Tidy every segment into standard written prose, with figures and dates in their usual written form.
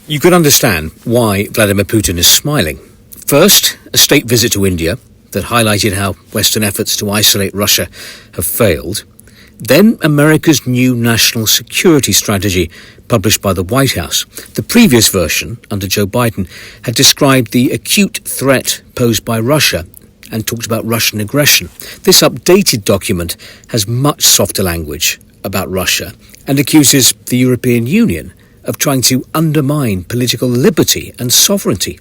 You could understand why Vladimir Putin is smiling. First, a state visit to India that highlighted how Western efforts to isolate Russia have failed. Then America's new national security strategy, published by the White House. The previous version, under Joe Biden, had described the acute threat posed by Russia and talked about Russian aggression. This updated document has much softer language about Russia and accuses the European Union of trying to undermine political liberty and sovereignty.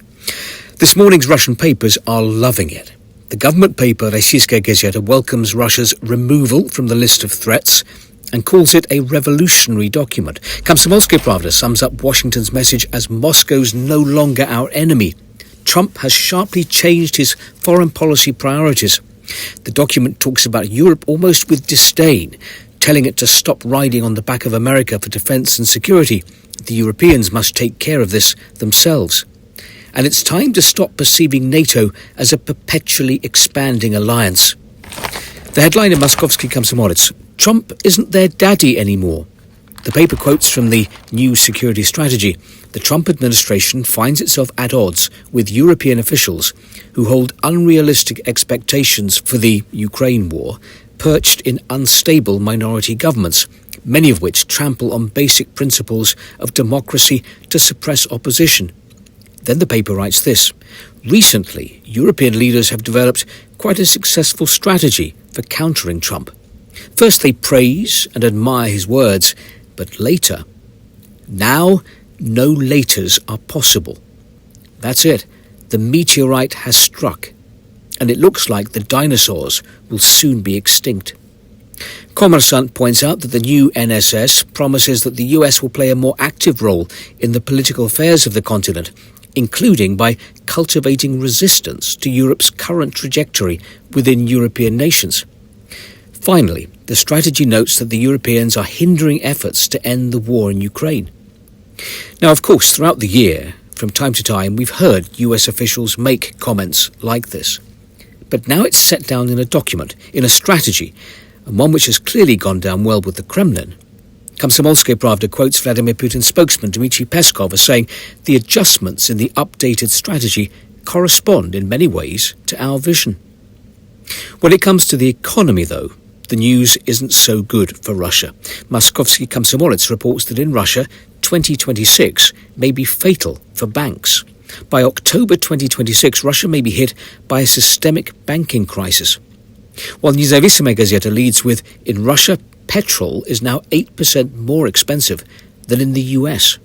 This morning's Russian papers are loving it. The government paper Rossiyskaya Gazeta welcomes Russia's removal from the list of threats and calls it a revolutionary document. Komsomolskaya Pravda sums up Washington's message as Moscow's no longer our enemy. Trump has sharply changed his foreign policy priorities. The document talks about Europe almost with disdain, telling it to stop riding on the back of America for defence and security. The Europeans must take care of this themselves. And it's time to stop perceiving NATO as a perpetually expanding alliance. The headline in Moskovsky Komsomolets: Trump isn't their daddy anymore. The paper quotes from the new security strategy. The Trump administration finds itself at odds with European officials who hold unrealistic expectations for the Ukraine war, perched in unstable minority governments, many of which trample on basic principles of democracy to suppress opposition. Then the paper writes this: recently, European leaders have developed quite a successful strategy for countering Trump. First, they praise and admire his words, but later, now, no laters are possible. That's it. The meteorite has struck, and it looks like the dinosaurs will soon be extinct. Kommersant points out that the new NSS promises that the US will play a more active role in the political affairs of the continent, including by cultivating resistance to Europe's current trajectory within European nations. Finally, the strategy notes that the Europeans are hindering efforts to end the war in Ukraine. Now, of course, throughout the year, from time to time, we've heard US officials make comments like this. But now it's set down in a document, in a strategy, and one which has clearly gone down well with the Kremlin. Komsomolskaya Pravda quotes Vladimir Putin's spokesman Dmitry Peskov as saying the adjustments in the updated strategy correspond in many ways to our vision. When it comes to the economy, though, the news isn't so good for Russia. Moskovsky Komsomolets reports that in Russia, 2026 may be fatal for banks. By October 2026, Russia may be hit by a systemic banking crisis. While Nezavissimaya Gazeta leads with, in Russia, petrol is now 8% more expensive than in the US.